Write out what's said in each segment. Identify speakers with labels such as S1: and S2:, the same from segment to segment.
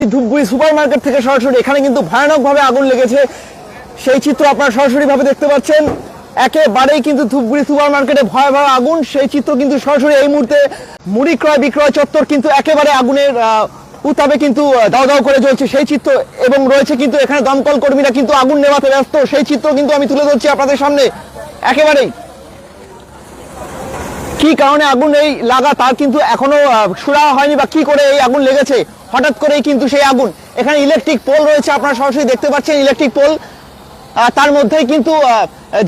S1: Dhupguri super market থেকে সরাসরি এখানে কিন্তু ভয়ানকভাবে আগুন লেগেছে, সেই চিত্র আপনারা সরাসরি ভাবে দেখতে পাচ্ছেন। একেবারেই কিন্তু ধূপগুড়ি সুপার মার্কেটে ভয়াবহ আগুন, সেই চিত্র কিন্তু সরাসরি এই মুহূর্তে মুড়ি ক্রয় বিক্রয় চত্বর কিন্তু একেবারে আগুনের উত্তাপে কিন্তু দাও দাও করে জ্বলছে সেই চিত্র, এবং রয়েছে কিন্তু এখানে দমকল কর্মীরা কিন্তু আগুন নেভাতে ব্যস্ত, সেই চিত্র কিন্তু আমি তুলে ধরছি আপনাদের সামনে। একেবারেই কি কারণে আগুন এই লাগা তার কিন্তু এখনো সুরা হয়নি, বা কি করে এই আগুন লেগেছে, হঠাৎ করেই কিন্তু সেই আগুন। এখানে ইলেকট্রিক পোল রয়েছে, আপনারা সরাসরি দেখতে পাচ্ছেন ইলেকট্রিক পোল, তার মধ্যেই কিন্তু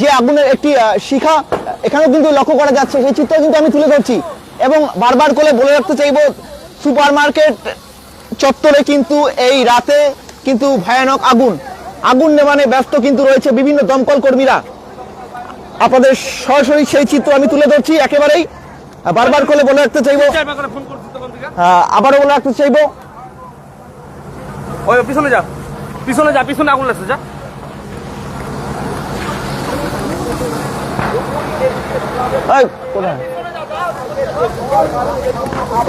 S1: যে আগুনের একটি শিখা এখানেও কিন্তু লক্ষ্য করা যাচ্ছে, সেই চিত্র কিন্তু আমি তুলে ধরছি। এবং বারবার করে বলে রাখতে চাইব, সুপার মার্কেট চত্বরে কিন্তু এই রাতে কিন্তু ভয়ানক আগুন নেভানে ব্যস্ত কিন্তু রয়েছে বিভিন্ন দমকল কর্মীরা। আপনাদের সরাসরি সেই চিত্র আমি তুলে ধরছি। একেবারেই বারবার করে বলে রাখতে চাইবো, আবারও বলে রাখতে চাইবো,
S2: ওই পিছনে যা, পিছনে আগুন লাগছে, যা।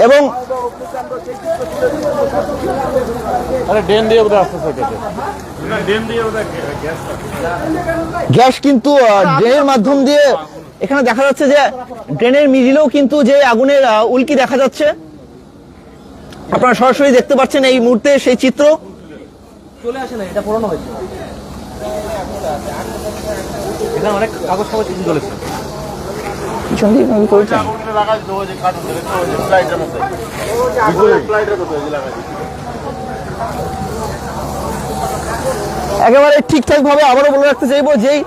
S1: এবং গ্যাস কিন্তু ড্রেনের মাধ্যম দিয়ে এখানে দেখা যাচ্ছে যে ড্রেনের মিডিলেও কিন্তু যে আগুনের উল্কি দেখা যাচ্ছে, আপনারা সরাসরি দেখতে পাচ্ছেন এই মুহূর্তে সেই চিত্র।
S2: চলে আসে না, এটা পুরনো হয়েছে, এখানে অনেক কাগজ কাগজ কিছু চলেছে।
S1: একেবারে ঠিকঠাক ভাবে আবারও বলে রাখতে চাইবো, যেই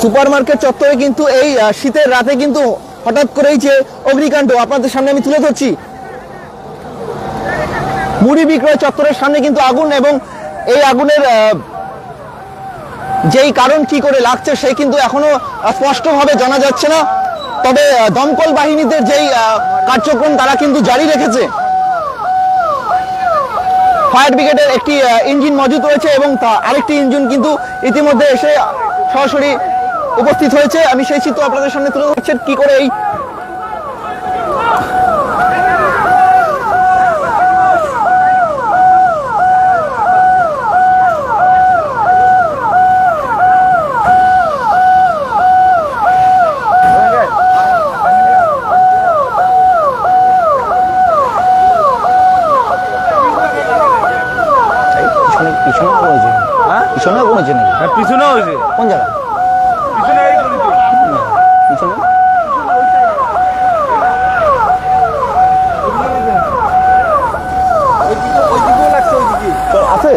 S1: সুপার মার্কেট চত্বরে কিন্তু এই শীতের রাতে কিন্তু হঠাৎ করেই যে অগ্নিকাণ্ড আপনাদের সামনে আমি তুলে ধরছি। মুড়ি বিক্রয় চত্বরের সামনে কিন্তু আগুন, এবং এই আগুনের যেই কারণ কি করে লাগছে সেই কিন্তু এখনো স্পষ্টভাবে জানা যাচ্ছে না। তবে দমকল বাহিনীদের যেই কার্যক্রম তারা কিন্তু জারি রেখেছে। ফায়ার ব্রিগেডের একটি ইঞ্জিন মজুদ রয়েছে, এবং আরেকটি ইঞ্জিন কিন্তু ইতিমধ্যে এসে সরাসরি উপস্থিত হয়েছে। আমি সেই চিত্র আপনাদের সামনে তুলে ধরছি কি করে এই পিছনে আগুন হয়েছে নাকি?
S2: হ্যাঁ, পিছনে হয়েছে।
S1: কোন জায়গা?
S2: পিছনে এই গলিতে।
S1: পিছনে
S2: ওইদিকেও লাগছে, ওইদিকে
S1: আছে।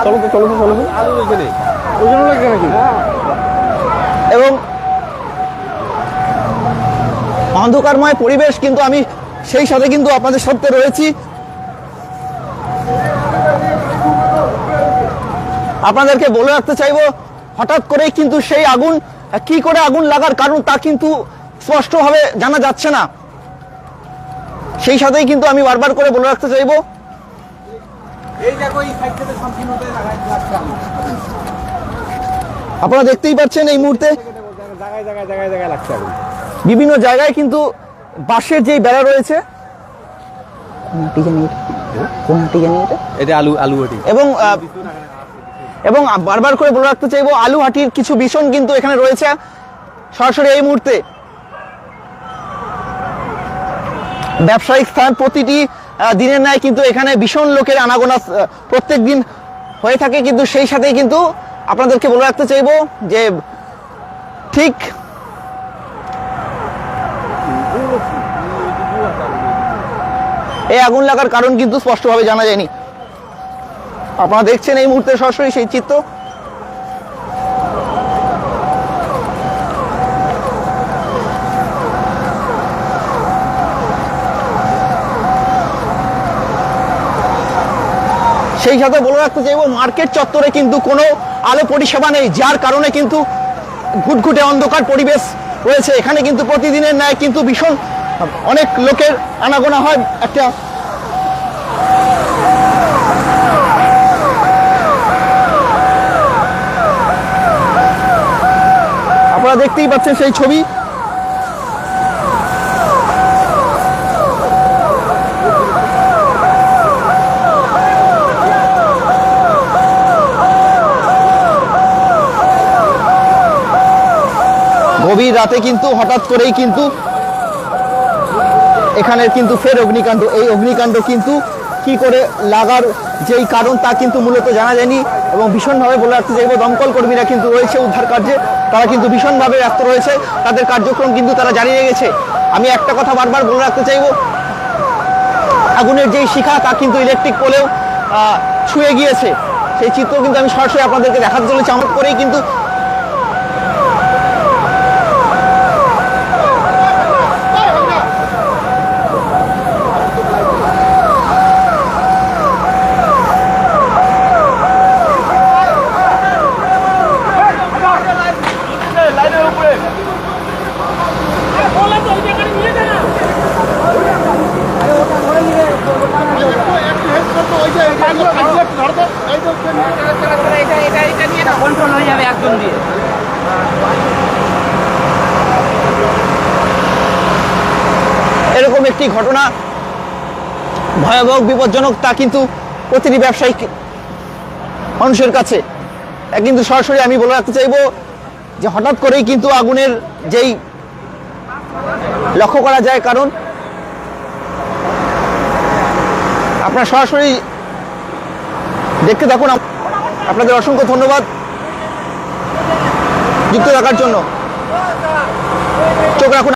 S1: চলো তো
S2: আলু ওইখানে, ওইখানে লাগছে নাকি?
S1: এবং অন্ধকারময় পরিবেশ, কিন্তু আমি সেই সাথে কিন্তু আপনাদের সাথে রয়েছি। আপনাদেরকে বলে রাখতে চাইবো, হঠাৎ করেই কিন্তু সেই আগুন, কি করে আগুন লাগার কারণ তা কিন্তু স্পষ্টভাবে জানা যাচ্ছে না। সেই সাথেই কিন্তু আমি বারবার করে বলে রাখতে চাইবো, আপনারা দেখতেই পাচ্ছেন এই মুহূর্তে বিভিন্ন জায়গায় কিন্তু বাঁশের যেই বেড়া রয়েছে, এবং বারবার করে বলে রাখতে চাইবো, আলুহাটির কিছু ভীষণ কিন্তু এখানে রয়েছে সরাসরি এই মুহূর্তে। ব্যবসায়িক স্থান প্রতিটি দিনের ন্যায় কিন্তু এখানে ভীষণ লোকের আনাগোনা প্রত্যেক দিন হয়ে থাকে, কিন্তু সেই সাথেই কিন্তু আপনাদেরকে বলে রাখতে চাইবো যে ঠিক এই আগুন লাগার কারণ কিন্তু স্পষ্টভাবে জানা যায়নি। আপনারা দেখছেন এই মুহূর্তে সরাসরি সেই চিত্র। সেই সাথে বলে রাখতে চাইবো, মার্কেট চত্বরে কিন্তু কোনো আলো পরিষেবা নেই, যার কারণে কিন্তু ঘুটঘুটে অন্ধকার পরিবেশ রয়েছে। এখানে কিন্তু প্রতিদিনের ন্যায় কিন্তু ভীষণ অনেক লোকের আনাগোনা হয়। একটা আপনারা দেখতেই পাচ্ছেন সেই ছবি। গভীর রাতে কিন্তু হঠাৎ করেই কিন্তু এখানের কিন্তু ফের অগ্নিকাণ্ড। এই অগ্নিকাণ্ড কিন্তু কি করে লাগার যেই কারণ তা কিন্তু মূলত জানা যায়নি এবং ভীষণভাবে বলে রাখতে চাইব দমকল কর্মীরা কিন্তু রয়েছে উদ্ধার কার্যে, তারা কিন্তু ভীষণভাবে ব্যস্ত রয়েছে, তাদের কার্যক্রম কিন্তু তারা জানিয়ে গেছে। আমি একটা কথা বারবার বলে রাখতে চাইব, আগুনের যেই শিখা তা কিন্তু ইলেকট্রিক পোলেও ছুঁয়ে গিয়েছে। সেই চিত্র কিন্তু আমি সরাসরি আপনাদেরকে দেখাতে চলেছি। আমার করেই কিন্তু
S3: কন্ট্রোল হয়ে যাবে একজন দিয়ে।
S1: এরকম একটি ঘটনা ভয়াবহ বিপজ্জনক, তা কিন্তু প্রতিটি ব্যবসায়িক মানুষের কাছে কিন্তু সরাসরি আমি বলে রাখতে চাইবো যে হঠাৎ করেই কিন্তু আগুনের যেই লক্ষ্য করা যায়, কারণ আপনারা সরাসরি দেখতে থাকুন। আপনাদের অসংখ্য ধন্যবাদ যুক্ত থাকার জন্য। চোখ রাখুন।